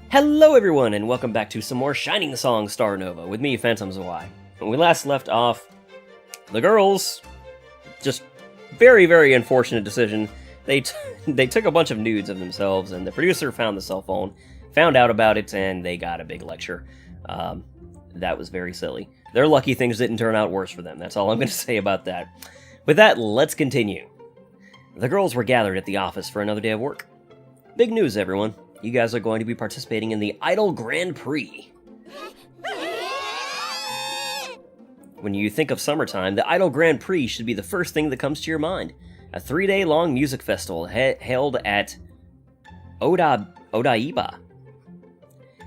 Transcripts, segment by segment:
Hello everyone, and welcome back to some more Shining Song Starnova with me, Phantom Zwei. When we last left off, the girls, just very unfortunate decision. They took a bunch of nudes of themselves, and the producer found the cell phone, found out about it, and they got a big lecture. That was very silly. They're lucky things didn't turn out worse for them. That's all I'm going to say about that. With that, let's continue. The girls were gathered at the office for another day of work. Big news, everyone. You guys are going to be participating in the Idol Grand Prix. When you think of summertime, the Idol Grand Prix should be the first thing that comes to your mind. A 3-day-long music festival held at Odaiba.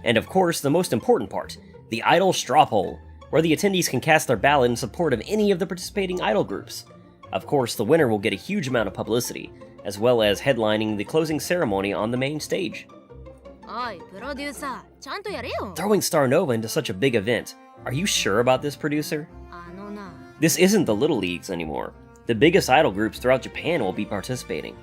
And of course, the most important part, the Idol Straw Poll, where the attendees can cast their ballot in support of any of the participating idol groups. Of course, the winner will get a huge amount of publicity, as well as headlining the closing ceremony on the main stage. Throwing Starnova into such a big event, are you sure about this, producer? This isn't the Little Leagues anymore. The biggest idol groups throughout Japan will be participating.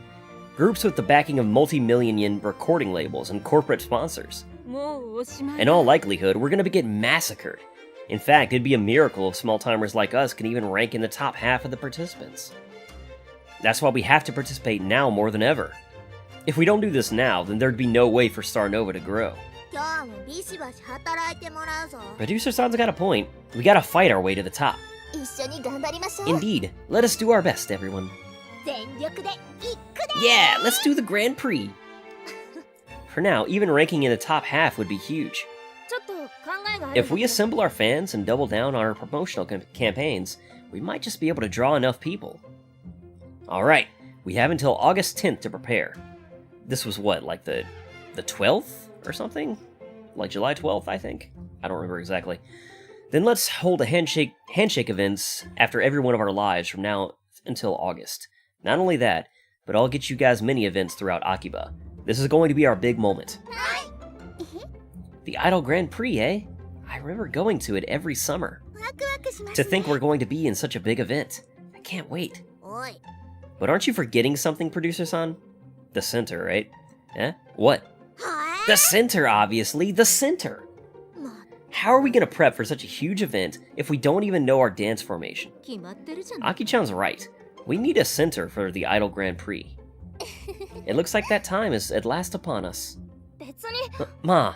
Groups with the backing of multi-million-yen recording labels and corporate sponsors. In all likelihood, we're going to get massacred. In fact, it'd be a miracle if small-timers like us can even rank in the top half of the participants. That's why we have to participate now more than ever. If we don't do this now, then there'd be no way for Starnova to grow. Producer San's got a point. We gotta fight our way to the top. Indeed. Let us do our best, everyone. Yeah, let's do the Grand Prix. For now, even ranking in the top half would be huge. If we assemble our fans and double down on our promotional campaigns, we might just be able to draw enough people. Alright, we have until August 10th to prepare. This was what, like the 12th or something? Like July 12th, I think? I don't remember exactly. Then let's hold a handshake events after every one of our lives from now until August. Not only that, but I'll get you guys mini events throughout Akiba. This is going to be our big moment. The Idol Grand Prix, eh? I remember going to it every summer. To think we're going to be in such a big event. I can't wait. But aren't you forgetting something, Producer-san? The center, right? Eh? What? The center, obviously! The center! How are we gonna prep for such a huge event if we don't even know our dance formation? Aki-chan's right. We need a center for the Idol Grand Prix. It looks like that time is at last upon us. Ma,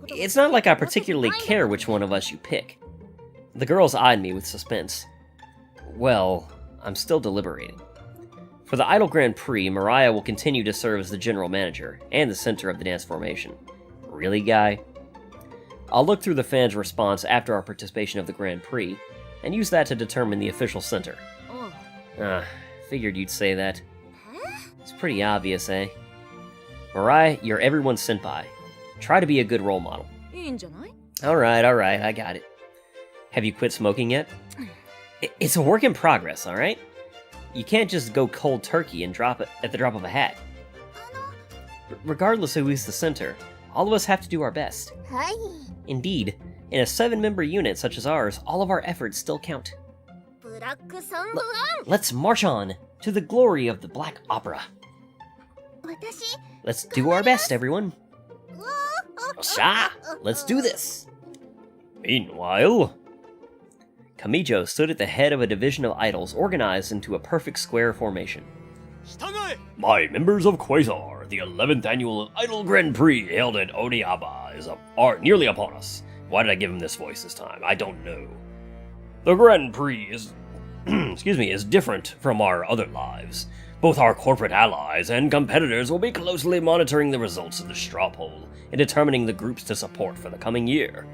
it's not like I particularly care which one of us you pick. The girls eyed me with suspense. Well, I'm still deliberating. For the Idol Grand Prix, Mariah will continue to serve as the general manager and the center of the dance formation. Really, guy? I'll look through the fans' response after our participation of the Grand Prix, and use that to determine the official center. Figured you'd say that. It's pretty obvious, eh? Mariah, you're everyone's senpai. Try to be a good role model. Alright, I got it. Have you quit smoking yet? It's a work in progress, alright? You can't just go cold turkey and drop it at the drop of a hat. Regardless of who's the center, all of us have to do our best. Indeed, in a 7-member unit such as ours, all of our efforts still count. Let's march on to the glory of the Black Opera. Let's do our best, everyone. Sha! Let's do this! Meanwhile, Kamijo stood at the head of a division of idols organized into a perfect square formation. My members of Quasar, the 11th annual Idol Grand Prix held at Odaiba is nearly upon us. Why did I give him this voice this time? I don't know. The Grand Prix is, is different from our other lives. Both our corporate allies and competitors will be closely monitoring the results of the straw poll and determining the groups to support for the coming year.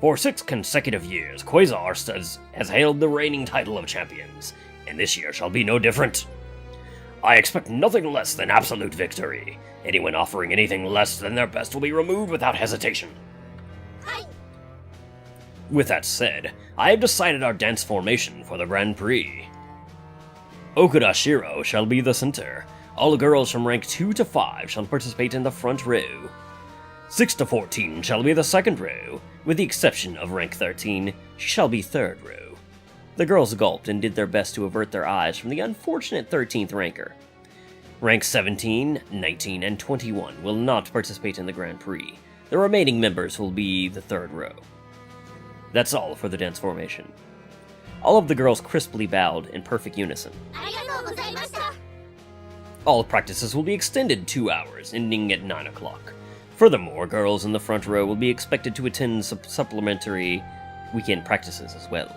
For 6 consecutive years, Quasar has held the reigning title of champions, and this year shall be no different. I expect nothing less than absolute victory. Anyone offering anything less than their best will be removed without hesitation. With that said, I have decided our dance formation for the Grand Prix. Okuda Shiro shall be the center. All girls from rank 2 to 5 shall participate in the front row. 6 to 14 shall be the second row. With the exception of rank 13, she shall be third row. The girls gulped and did their best to avert their eyes from the unfortunate 13th ranker. Ranks 17, 19, and 21 will not participate in the Grand Prix. The remaining members will be the third row. That's all for the dance formation. All of the girls crisply bowed in perfect unison. All practices will be extended 2 hours, ending at 9 o'clock. Furthermore, girls in the front row will be expected to attend supplementary weekend practices as well.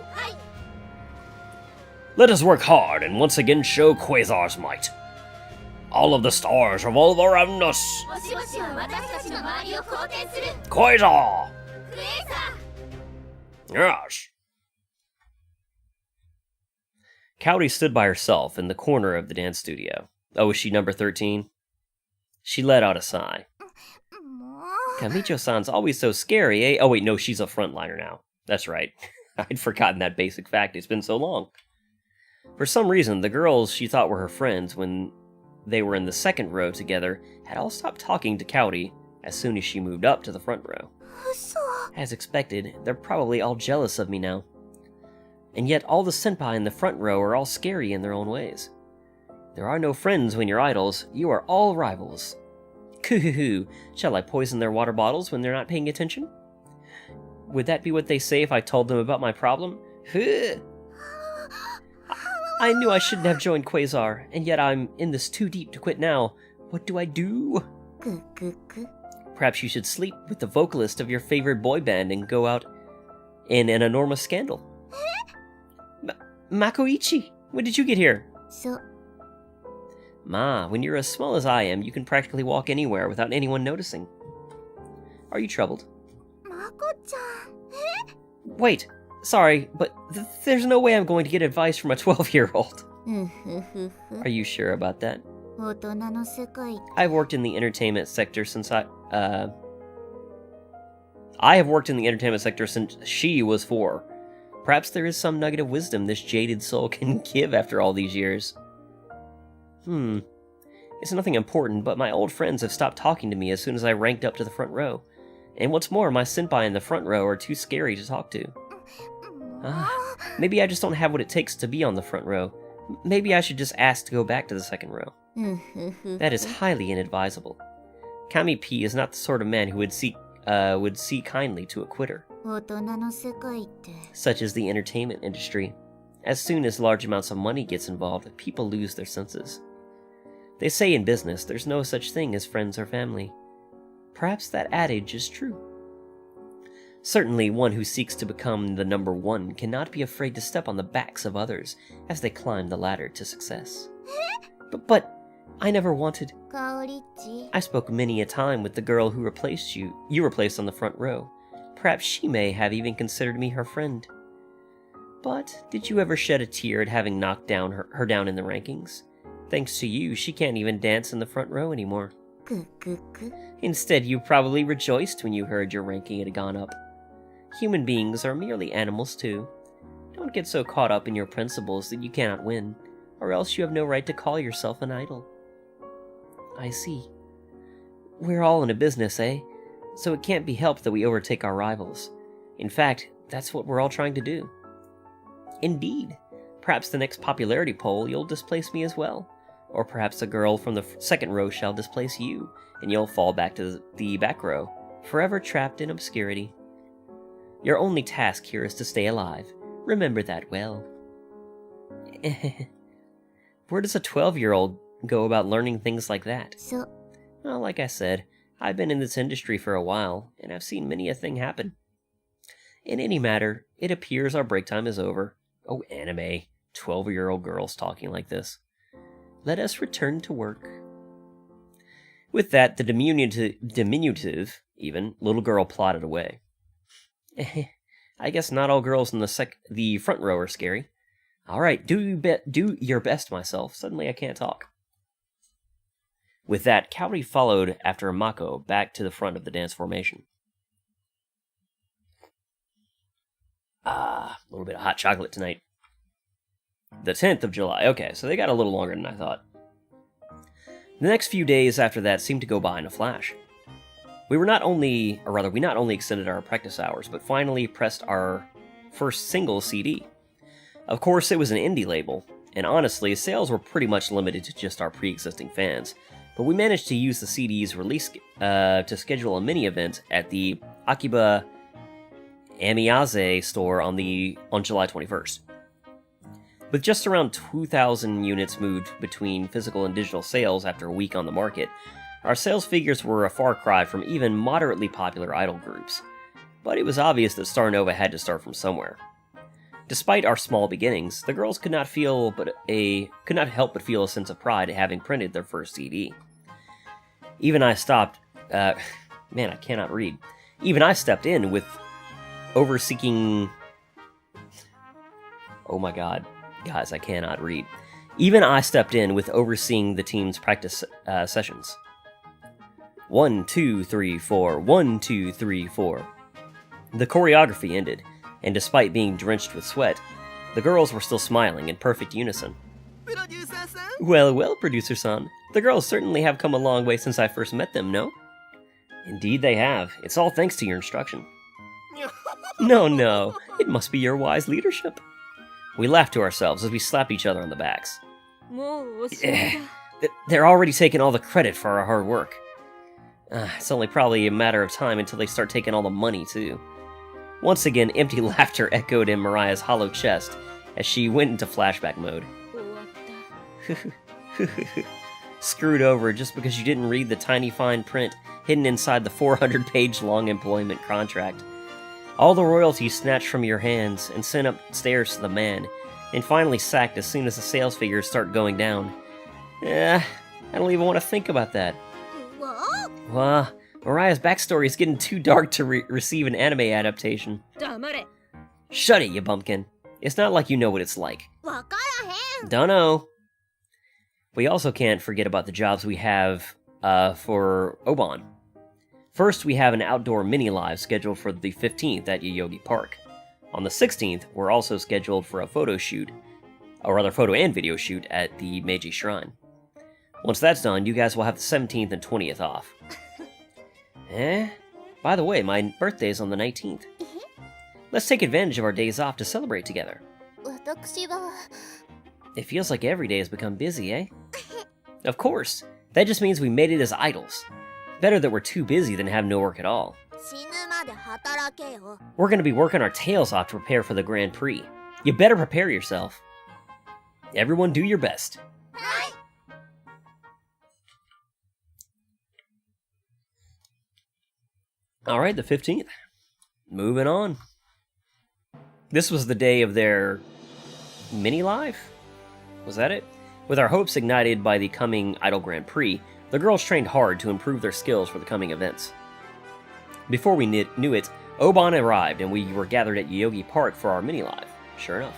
Let us work hard and once again show Quasar's might. All of the stars revolve around us. Quasar! Yes. Kaori stood by herself in the corner of the dance studio. Oh, is she number 13? She let out a sigh. Kamicho-san's always so scary, eh? Oh wait, no, she's a frontliner now. That's right. I'd forgotten that basic fact. It's been so long. For some reason, the girls she thought were her friends when they were in the second row together had all stopped talking to Kaori as soon as she moved up to the front row. As expected, they're probably all jealous of me now. And yet all the senpai in the front row are all scary in their own ways. There are no friends when you're idols, you are all rivals. Coo-hoo-hoo, shall I poison their water bottles when they're not paying attention? Would that be what they say if I told them about my problem? I knew I shouldn't have joined Quasar, and yet I'm in this too deep to quit now. What do I do? Perhaps you should sleep with the vocalist of your favorite boy band and go out in an enormous scandal. Makoichi, when did you get here? Ma, when you're as small as I am, you can practically walk anywhere without anyone noticing. Are you troubled? Wait, sorry, but there's no way I'm going to get advice from a 12-year-old. Are you sure about that? I've worked in the entertainment sector since I have worked in the entertainment sector since she was 4. Perhaps there is some nugget of wisdom this jaded soul can give after all these years. It's nothing important, but my old friends have stopped talking to me as soon as I ranked up to the front row. And what's more, my senpai in the front row are too scary to talk to. Maybe I just don't have what it takes to be on the front row. Maybe I should just ask to go back to the second row. That is highly inadvisable. Kami P is not the sort of man who would see kindly to a quitter. Such is the entertainment industry. As soon as large amounts of money gets involved, people lose their senses. They say in business, there's no such thing as friends or family. Perhaps that adage is true. Certainly, one who seeks to become the number one cannot be afraid to step on the backs of others as they climb the ladder to success. But I never wanted. I spoke many a time with the girl who replaced you replaced on the front row. Perhaps she may have even considered me her friend. But did you ever shed a tear at having knocked her down in the rankings? Thanks to you, she can't even dance in the front row anymore. Instead, you probably rejoiced when you heard your ranking had gone up. Human beings are merely animals too. Don't get so caught up in your principles that you cannot win, or else you have no right to call yourself an idol. I see. We're all in a business, eh? So it can't be helped that we overtake our rivals. In fact, that's what we're all trying to do. Indeed. Perhaps the next popularity poll you'll displace me as well. Or perhaps a girl from the second row shall displace you, and you'll fall back to the back row, forever trapped in obscurity. Your only task here is to stay alive. Remember that well. Where does a 12-year-old go about learning things like that? Well, like I said, I've been in this industry for a while, and I've seen many a thing happen. In any matter, it appears our break time is over. Oh, anime. 12-year-old girls talking like this. Let us return to work. With that, the diminutive, even, little girl plodded away. I guess not all girls in the front row are scary. Alright, do your best, myself. Suddenly I can't talk. With that, Kaori followed after Mako back to the front of the dance formation. A little bit of hot chocolate tonight. The 10th of July. Okay, so they got a little longer than I thought. The next few days after that seemed to go by in a flash. We not only extended our practice hours, but finally pressed our first single CD. Of course, it was an indie label, and honestly, sales were pretty much limited to just our pre-existing fans. but we managed to use the CD's release to schedule a mini-event at the Akiba Amiyaze store on July 21st. With just around 2,000 units moved between physical and digital sales after a week on the market, our sales figures were a far cry from even moderately popular idol groups. But it was obvious that Starnova had to start from somewhere. Despite our small beginnings, the girls could not help but feel a sense of pride at having printed their first CD. Even I stepped in with overseeing. Oh my god, guys, I cannot read. Even I stepped in with overseeing the team's practice sessions. 1, 2, 3, 4. 1, 2, 3, 4. The choreography ended, and despite being drenched with sweat, the girls were still smiling in perfect unison. Well, producer-san, the girls certainly have come a long way since I first met them, no? Indeed they have. It's all thanks to your instruction. No, it must be your wise leadership. We laughed to ourselves as we slapped each other on the backs. They're already taking all the credit for our hard work. It's only probably a matter of time until they start taking all the money, too. Once again, empty laughter echoed in Mariah's hollow chest as she went into flashback mode. Screwed over just because you didn't read the tiny fine print hidden inside the 400-page-long employment contract. All the royalties snatched from your hands and sent upstairs to the man, and finally sacked as soon as the sales figures start going down. I don't even want to think about that. Well, Mariah's backstory is getting too dark to receive an anime adaptation. Shut it, you bumpkin. It's not like you know what it's like. Dunno. We also can't forget about the jobs we have for Oban. First, we have an outdoor mini-live scheduled for the 15th at Yoyogi Park. On the 16th, we're also scheduled for a photo and video shoot at the Meiji Shrine. Once that's done, you guys will have the 17th and 20th off. By the way, my birthday's on the 19th. Let's take advantage of our days off to celebrate together. It feels like every day has become busy, eh? Of course. That just means we made it as idols. Better that we're too busy than have no work at all. We're gonna be working our tails off to prepare for the Grand Prix. You better prepare yourself. Everyone do your best. Alright, the 15th. Moving on. This was the day of their mini-live? Was that it? With our hopes ignited by the coming Idol Grand Prix, the girls trained hard to improve their skills for the coming events. Before we knew it, Oban arrived and we were gathered at Yoyogi Park for our mini-live. Sure enough.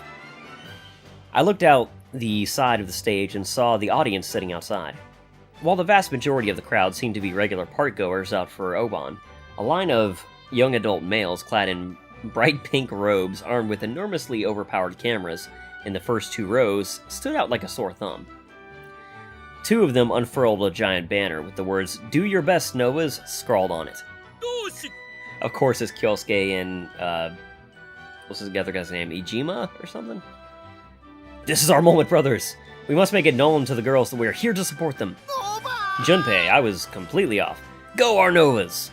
I looked out the side of the stage and saw the audience sitting outside. While the vast majority of the crowd seemed to be regular park-goers out for Oban, a line of young adult males clad in bright pink robes armed with enormously overpowered cameras in the first 2 rows stood out like a sore thumb. 2 of them unfurled a giant banner with the words, "Do your best, Novas," scrawled on it. Of course, it's Kyosuke and, what's his other guy's name? Ijima or something? This is our moment, brothers! We must make it known to the girls that we are here to support them. Junpei, I was completely off. Go, our Novas!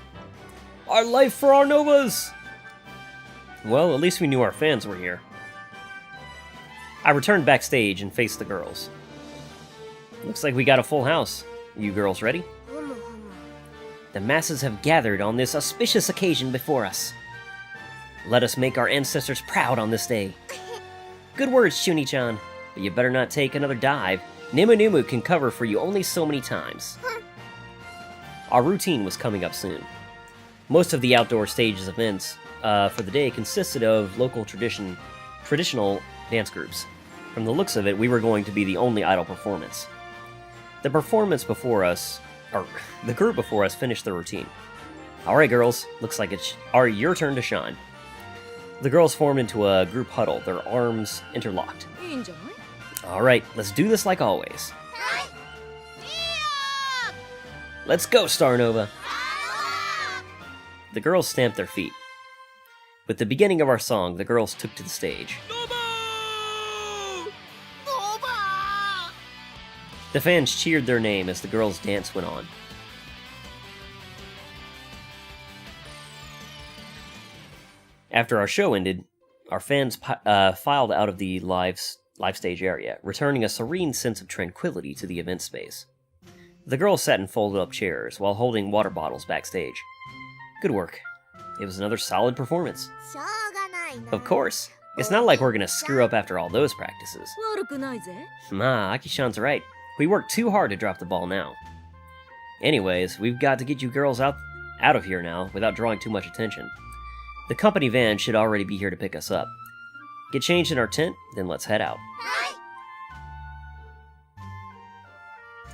Our life for our Novas! Well, at least we knew our fans were here. I returned backstage and faced the girls. Looks like we got a full house. You girls ready? The masses have gathered on this auspicious occasion before us. Let us make our ancestors proud on this day. Good words, Shuni-chan, but you better not take another dive. Nimu can cover for you only so many times. Our routine was coming up soon. Most of the outdoor stages events for the day consisted of local traditional dance groups. From the looks of it, we were going to be the only idol performance. The group before us finished their routine. Alright girls, looks like it's your turn to shine. The girls formed into a group huddle, their arms interlocked. Alright, let's do this like always. Let's go, Starnova! The girls stamped their feet. With the beginning of our song, the girls took to the stage. The fans cheered their name as the girls' dance went on. After our show ended, our fans filed out of the live stage area, returning a serene sense of tranquility to the event space. The girls sat in folded-up chairs while holding water bottles backstage. Good work. It was another solid performance. Of course. It's not like we're gonna screw up after all those practices. Aki-chan's right. We worked too hard to drop the ball now. Anyways, we've got to get you girls out of here now without drawing too much attention. The company van should already be here to pick us up. Get changed in our tent, then let's head out.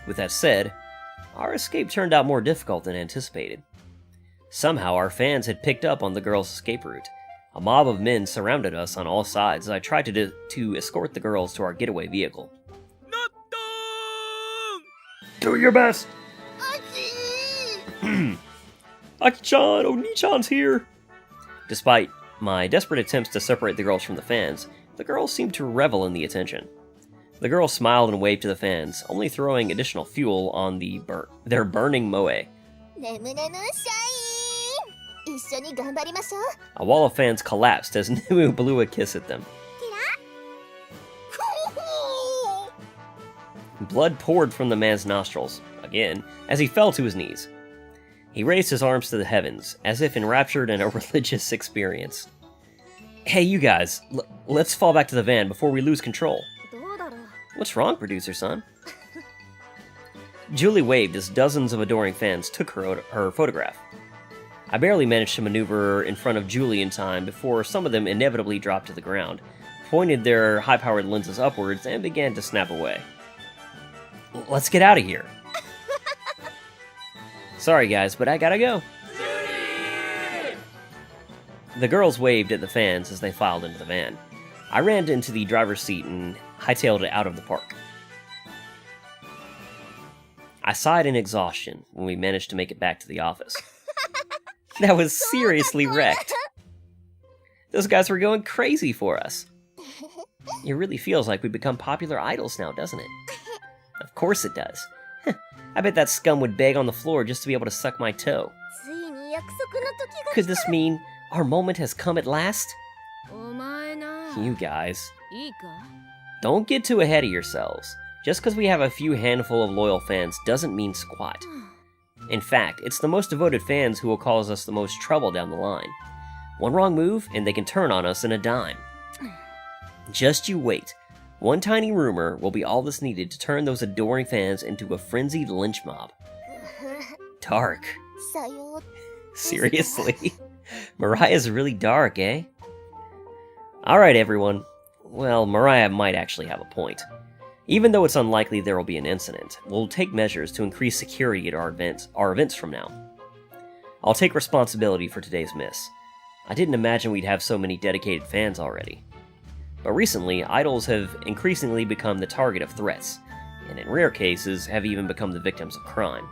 With that said, our escape turned out more difficult than anticipated. Somehow our fans had picked up on the girls' escape route. A mob of men surrounded us on all sides as I tried to escort the girls to our getaway vehicle. Do your best! Aki-chan, Oni-chan's here! Despite my desperate attempts to separate the girls from the fans, the girls seemed to revel in the attention. The girls smiled and waved to the fans, only throwing additional fuel on their burning moe. A wall of fans collapsed as Nemu blew a kiss at them. Blood poured from the man's nostrils, again, as he fell to his knees. He raised his arms to the heavens, as if enraptured in a religious experience. Hey, you guys, let's fall back to the van before we lose control. What's wrong, producer-son? Julie waved as dozens of adoring fans took her photograph. I barely managed to maneuver in front of Julie in time before some of them inevitably dropped to the ground, pointed their high-powered lenses upwards, and began to snap away. Let's get out of here. Sorry guys, but I gotta go. Seedy! The girls waved at the fans as they filed into the van. I ran into the driver's seat and hightailed it out of the park. I sighed in exhaustion when we managed to make it back to the office. That was seriously wrecked. Those guys were going crazy for us. It really feels like we've become popular idols now, doesn't it? Of course it does. I bet that scum would beg on the floor just to be able to suck my toe. Could this mean our moment has come at last? You guys. Don't get too ahead of yourselves. Just because we have a few handful of loyal fans doesn't mean squat. In fact, it's the most devoted fans who will cause us the most trouble down the line. One wrong move, and they can turn on us in a dime. Just you wait. One tiny rumor will be all that's needed to turn those adoring fans into a frenzied lynch mob. Dark. Seriously? Mariah's really dark, eh? Alright, everyone. Well, Mariah might actually have a point. Even though it's unlikely there will be an incident, we'll take measures to increase security at our events from now. I'll take responsibility for today's miss. I didn't imagine we'd have so many dedicated fans already. But recently, idols have increasingly become the target of threats, and in rare cases have even become the victims of crime.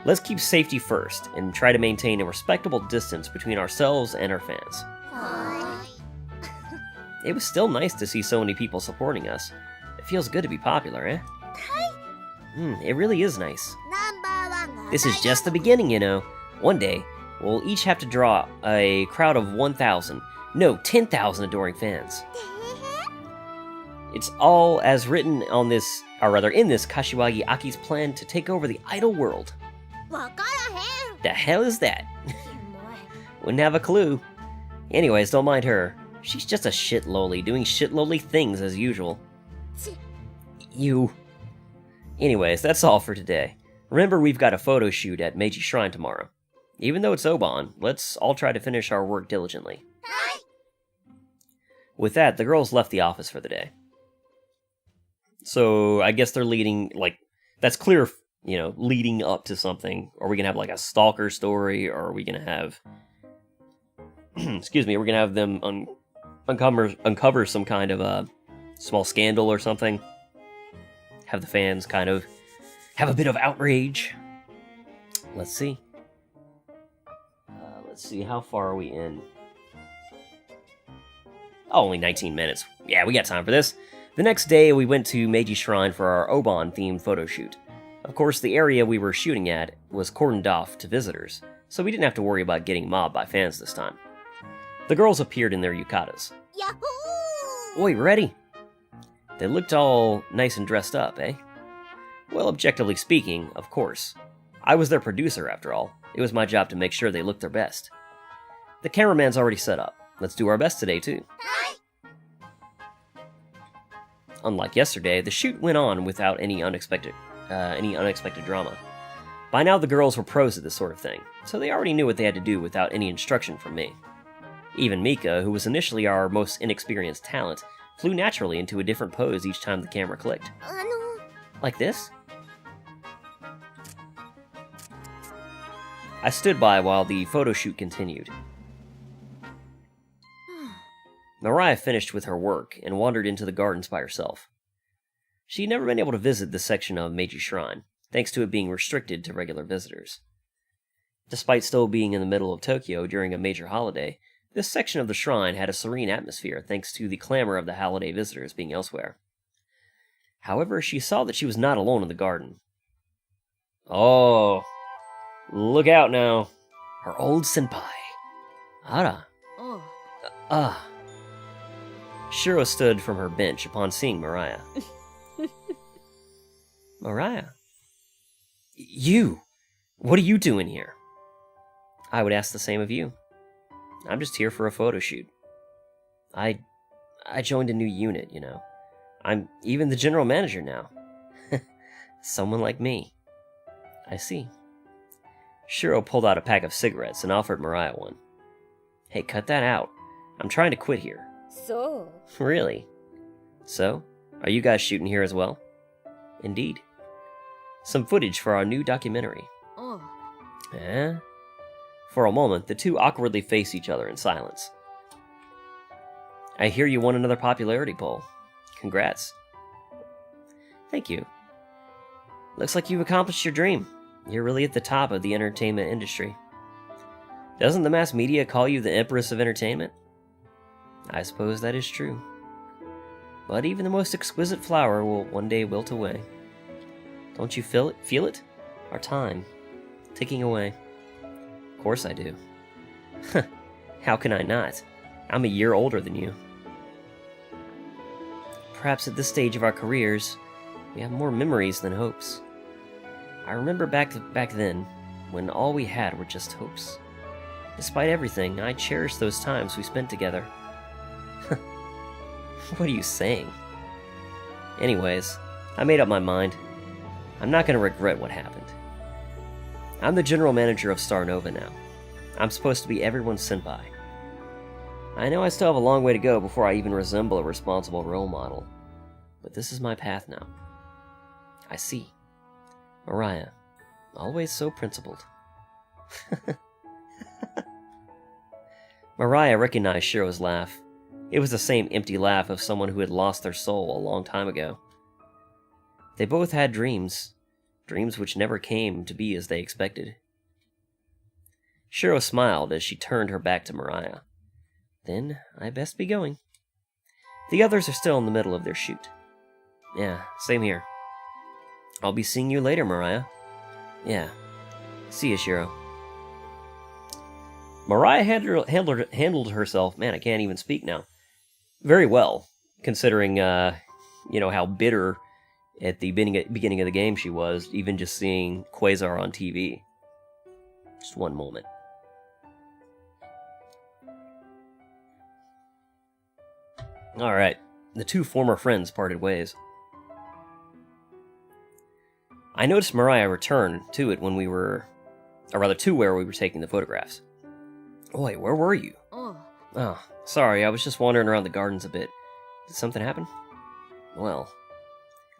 Let's keep safety first, and try to maintain a respectable distance between ourselves and our fans. It was still nice to see so many people supporting us. It feels good to be popular, eh? It really is nice. This is just the beginning, you know. One day, we'll each have to draw a crowd of 1,000. No, 10,000 adoring fans. It's all as written on this, or rather in this Kashiwagi Aki's plan to take over the idol world. The hell is that? Wouldn't have a clue. Anyways, don't mind her. She's just a shit loli, doing shit loli things as usual. You. Anyways, that's all for today. Remember, we've got a photo shoot at Meiji Shrine tomorrow. Even though it's Oban, let's all try to finish our work diligently. With that, the girls left the office for the day. So, I guess they're leading, that's clear, leading up to something. Are we gonna have, a stalker story, or are we gonna have... excuse me, are we gonna have them uncover some kind of a small scandal or something? Have the fans kind of have a bit of outrage? Let's see. Let's see, how far are we in? Oh, only 19 minutes. Yeah, we got time for this. The next day, we went to Meiji Shrine for our Oban-themed photo shoot. Of course, the area we were shooting at was cordoned off to visitors, so we didn't have to worry about getting mobbed by fans this time. The girls appeared in their yukatas. Yahoo! Oi, ready? They looked all nice and dressed up, eh? Well, objectively speaking, of course. I was their producer, after all. It was my job to make sure they looked their best. The cameraman's already set up. Let's do our best today, too. Unlike yesterday, the shoot went on without any unexpected drama. By now, the girls were pros at this sort of thing, so they already knew what they had to do without any instruction from me. Even Mika, who was initially our most inexperienced talent, flew naturally into a different pose each time the camera clicked. Like this? I stood by while the photo shoot continued. Mariah finished with her work and wandered into the gardens by herself. She'd never been able to visit this section of Meiji Shrine, thanks to it being restricted to regular visitors. Despite still being in the middle of Tokyo during a major holiday, this section of the shrine had a serene atmosphere thanks to the clamor of the holiday visitors being elsewhere. However, she saw that she was not alone in the garden. Oh, look out now. Her old senpai. Ara. Shiro stood from her bench upon seeing Mariah. Mariah? You! What are you doing here? I would ask the same of you. I'm just here for a photo shoot. I joined a new unit, you know. I'm even the general manager now. Someone like me. I see. Shiro pulled out a pack of cigarettes and offered Mariah one. Hey, cut that out. I'm trying to quit here. So? Really? So? Are you guys shooting here as well? Indeed. Some footage for our new documentary. Oh. Eh? For a moment, the two awkwardly faced each other in silence. I hear you won another popularity poll. Congrats. Thank you. Looks like you've accomplished your dream. You're really at the top of the entertainment industry. Doesn't the mass media call you the Empress of Entertainment? I suppose that is true. But even the most exquisite flower will one day wilt away. Don't you feel it? Our time. Ticking away. Of course I do. How can I not? I'm a year older than you. Perhaps at this stage of our careers, we have more memories than hopes. I remember back then, when all we had were just hopes. Despite everything, I cherish those times we spent together. What are you saying? Anyways, I made up my mind. I'm not going to regret what happened. I'm the general manager of Starnova now. I'm supposed to be everyone's senpai. I know I still have a long way to go before I even resemble a responsible role model. But this is my path now. I see. Mariah, always so principled. Mariah recognized Shiro's laugh. It was the same empty laugh of someone who had lost their soul a long time ago. They both had dreams which never came to be as they expected. Shiro smiled as she turned her back to Mariah. Then I best be going. The others are still in the middle of their shoot. Yeah, same here. I'll be seeing you later, Mariah. Yeah. See you, Shiro. Mariah handled herself, man, I can't even speak now, very well, considering, how bitter at the beginning of the game she was, even just seeing Quasar on TV. Just one moment. Alright, the two former friends parted ways. I noticed Mariah return to it when we were, or rather to where we were taking the photographs. Oi, where were you? Oh, sorry, I was just wandering around the gardens a bit. Did something happen? Well,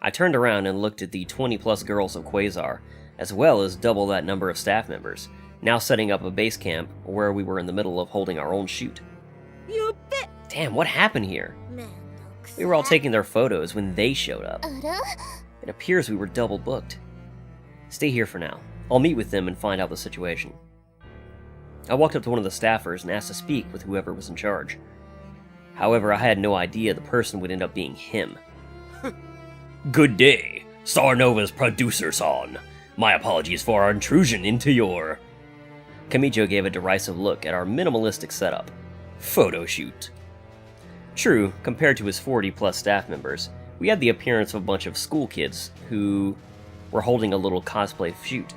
I turned around and looked at the 20-plus girls of Quasar, as well as double that number of staff members, now setting up a base camp where we were in the middle of holding our own shoot. Damn, what happened here? We were all taking their photos when they showed up. It appears we were double booked. Stay here for now. I'll meet with them and find out the situation. I walked up to one of the staffers and asked to speak with whoever was in charge. However, I had no idea the person would end up being him. Good day, Starnova's producer-san. My apologies for our intrusion into your... Kamijo gave a derisive look at our minimalistic setup. Photo shoot. True, compared to his 40-plus staff members, we had the appearance of a bunch of school kids who were holding a little cosplay shoot.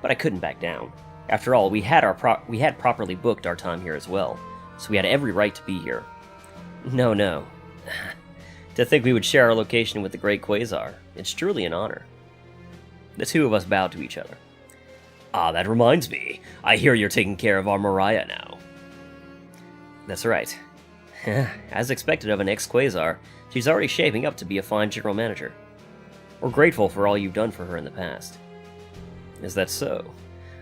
But I couldn't back down. After all, we had properly booked our time here as well, so we had every right to be here. No. To think we would share our location with the Great Quasar. It's truly an honor. The two of us bowed to each other. Ah, that reminds me. I hear you're taking care of our Mariah now. That's right. As expected of an ex-Quasar, she's already shaping up to be a fine general manager. We're grateful for all you've done for her in the past. Is that so?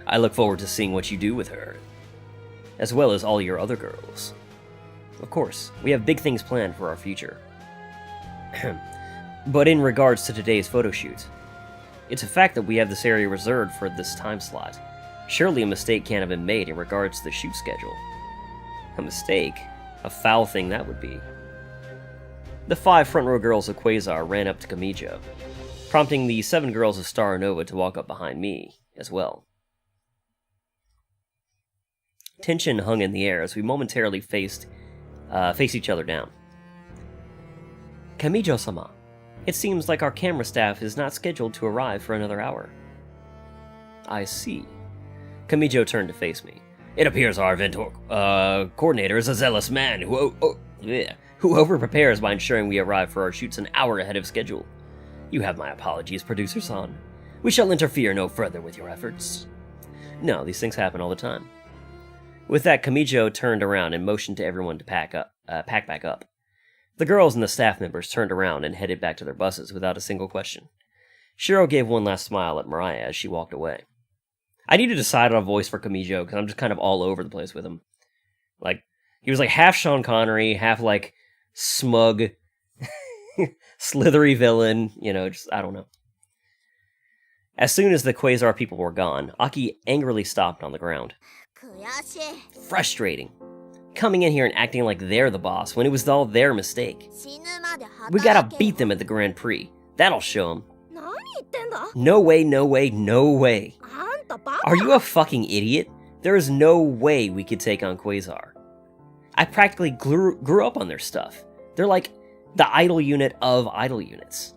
I look forward to seeing what you do with her, as well as all your other girls. Of course, we have big things planned for our future. But in regards to today's photo shoot, it's a fact that we have this area reserved for this time slot. Surely a mistake can't have been made in regards to the shoot schedule. A mistake? A foul thing that would be. The 5 front row girls of Quasar ran up to Kamijo, prompting the 7 girls of Starnova to walk up behind me as well. Tension hung in the air as we momentarily faced each other down. Kamijo-sama, it seems like our camera staff is not scheduled to arrive for another hour. I see. Kamijo turned to face me. It appears our event coordinator is a zealous man who over-prepares by ensuring we arrive for our shoots an hour ahead of schedule. You have my apologies, producer-san. We shall interfere no further with your efforts. No, these things happen all the time. With that, Kamijo turned around and motioned to everyone to pack back up. The girls and the staff members turned around and headed back to their buses without a single question. Shiro gave one last smile at Mariah as she walked away. I need to decide on a voice for Kamijo because I'm just kind of all over the place with him. Like, he was like half Sean Connery, half like smug, slithery villain, just, I don't know. As soon as the Quasar people were gone, Aki angrily stomped on the ground. Frustrating. Coming in here and acting like they're the boss when it was all their mistake. We gotta beat them at the Grand Prix. That'll show them. No way, no way, no way. Are you a fucking idiot? There is no way we could take on Quasar. I practically grew up on their stuff. They're like the idol unit of idol units.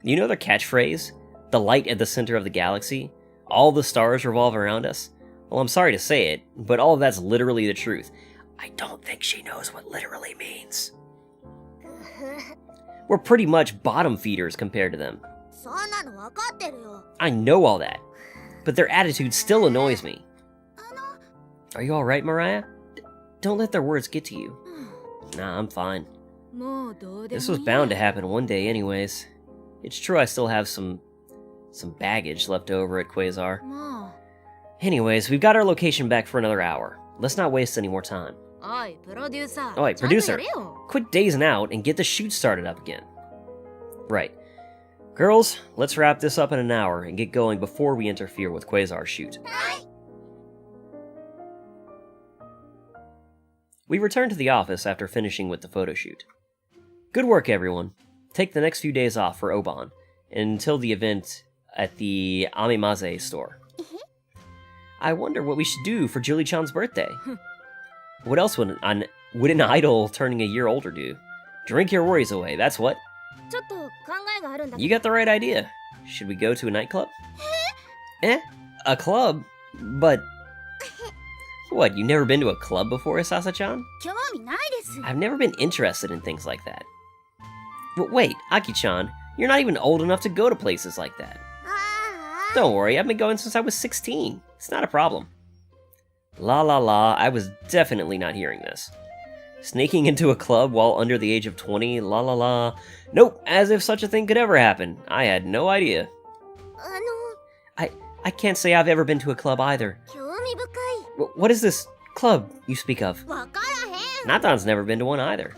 You know their catchphrase? The light at the center of the galaxy? All the stars revolve around us? Well, I'm sorry to say it, but all of that's literally the truth. I don't think she knows what literally means. We're pretty much bottom feeders compared to them. I know all that, but their attitude still annoys me. Are you alright, Mariah? Don't let their words get to you. Nah, I'm fine. This was bound to happen one day anyways. It's true I still have some baggage left over at Quasar. Anyways, we've got our location back for another hour. Let's not waste any more time. Oi, producer, quit dazing out and get the shoot started up again. Right. Girls, let's wrap this up in an hour and get going before we interfere with Quasar's shoot. We returned to the office after finishing with the photo shoot. Good work, everyone. Take the next few days off for Oban until the event at the Amemaze store. I wonder what we should do for Julie-chan's birthday. What else would an idol turning a year older do? Drink your worries away, that's what. You got the right idea. Should we go to a nightclub? A club? But... What, you never been to a club before, Sasa-chan? I've never been interested in things like that. But wait, Aki-chan, you're not even old enough to go to places like that. Don't worry, I've been going since I was 16. It's not a problem. La la la, I was definitely not hearing this. Sneaking into a club while under the age of 20, la la la. Nope, as if such a thing could ever happen. I had no idea. I can't say I've ever been to a club either. What is this club you speak of? Nathan's never been to one either.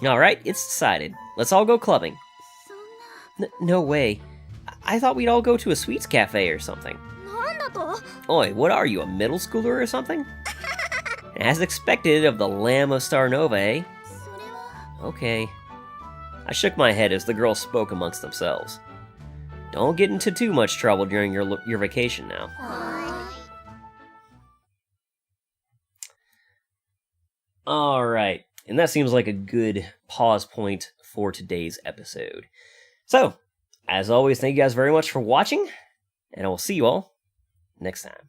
Alright, it's decided. Let's all go clubbing. No way. I thought we'd all go to a sweets cafe or something. Oi, what are you, a middle schooler or something? As expected of the Lamb of Starnova, eh? Okay. I shook my head as the girls spoke amongst themselves. Don't get into too much trouble during your vacation now. Alright, and that seems like a good pause point for today's episode. So, as always, thank you guys very much for watching, and I will see you all next time.